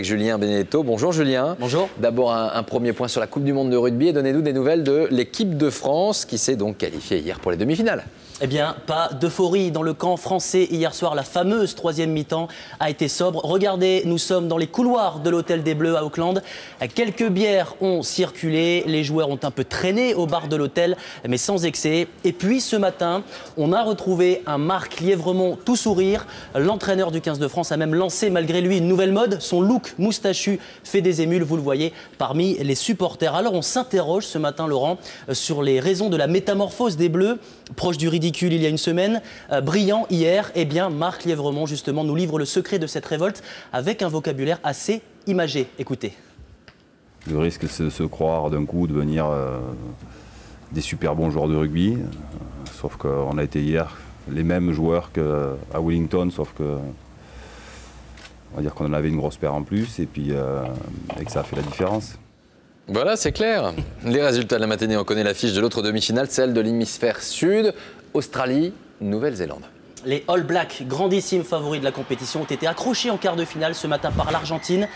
Julien Benedetto. Bonjour Julien. Bonjour. D'abord un premier point sur la Coupe du Monde de rugby et donnez-nous des nouvelles de l'équipe de France qui s'est donc qualifiée hier pour les demi-finales. Eh bien, pas d'euphorie dans le camp français hier soir. La fameuse troisième mi-temps a été sobre. Regardez, nous sommes dans les couloirs de l'hôtel des Bleus à Auckland. Quelques bières ont circulé. Les joueurs ont un peu traîné au bar de l'hôtel, mais sans excès. Et puis ce matin, on a retrouvé un Marc Lièvremont tout sourire. L'entraîneur du 15 de France a même lancé malgré lui une nouvelle mode. Son look moustachu fait des émules, vous le voyez, parmi les supporters. Alors on s'interroge ce matin, Laurent, sur les raisons de la métamorphose des Bleus. Proche du ridicule il y a une semaine, brillant hier, eh bien Marc Lièvremont justement nous livre le secret de cette révolte avec un vocabulaire assez imagé. Écoutez. Le risque c'est de se croire d'un coup devenir des super bons joueurs de rugby, sauf qu'on a été hier les mêmes joueurs qu'à Wellington, sauf que on va dire qu'on en avait une grosse paire en plus et puis et que ça a fait la différence. Voilà, c'est clair. Les résultats de la matinée, on connaît l'affiche de l'autre demi-finale, celle de l'hémisphère sud, Australie, Nouvelle-Zélande. Les All Blacks, grandissimes favoris de la compétition, ont été accrochés en quart de finale ce matin par l'Argentine.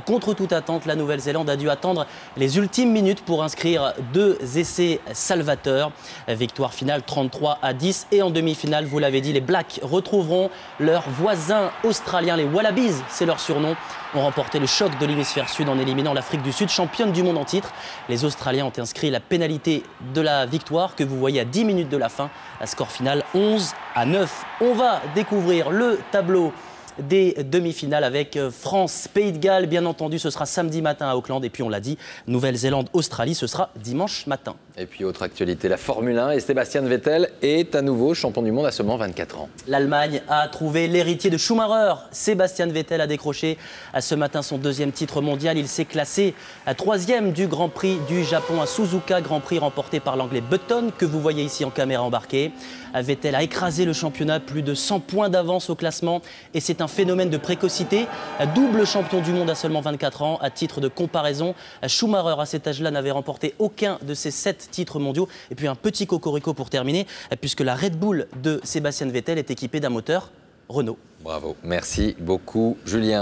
Contre toute attente, la Nouvelle-Zélande a dû attendre les ultimes minutes pour inscrire 2 essais salvateurs. Victoire finale 33-10. Et en demi-finale, vous l'avez dit, les Blacks retrouveront leurs voisins australiens, les Wallabies, c'est leur surnom, ont remporté le choc de l'hémisphère sud en éliminant l'Afrique du Sud, championne du monde en titre. Les Australiens ont inscrit la pénalité de la victoire que vous voyez à 10 minutes de la fin. La score finale 11-9. On va découvrir le tableau des demi-finales avec France, Pays de Galles, bien entendu, ce sera samedi matin à Auckland. Et puis on l'a dit, Nouvelle-Zélande, Australie, ce sera dimanche matin. Et puis autre actualité, la Formule 1 et Sébastien Vettel est à nouveau champion du monde à seulement 24 ans. L'Allemagne a trouvé l'héritier de Schumacher. Sébastien Vettel a décroché à ce matin son 2e titre mondial. Il s'est classé à 3e du Grand Prix du Japon à Suzuka, Grand Prix remporté par l'Anglais Button, que vous voyez ici en caméra embarquée. Vettel a écrasé le championnat, plus de 100 points d'avance au classement et c'est un phénomène de précocité. Double champion du monde à seulement 24 ans. À titre de comparaison, Schumacher à cet âge-là n'avait remporté aucun de ses 7 titres mondiaux. Et puis un petit cocorico pour terminer, puisque la Red Bull de Sébastien Vettel est équipée d'un moteur Renault. Bravo, merci beaucoup Julien.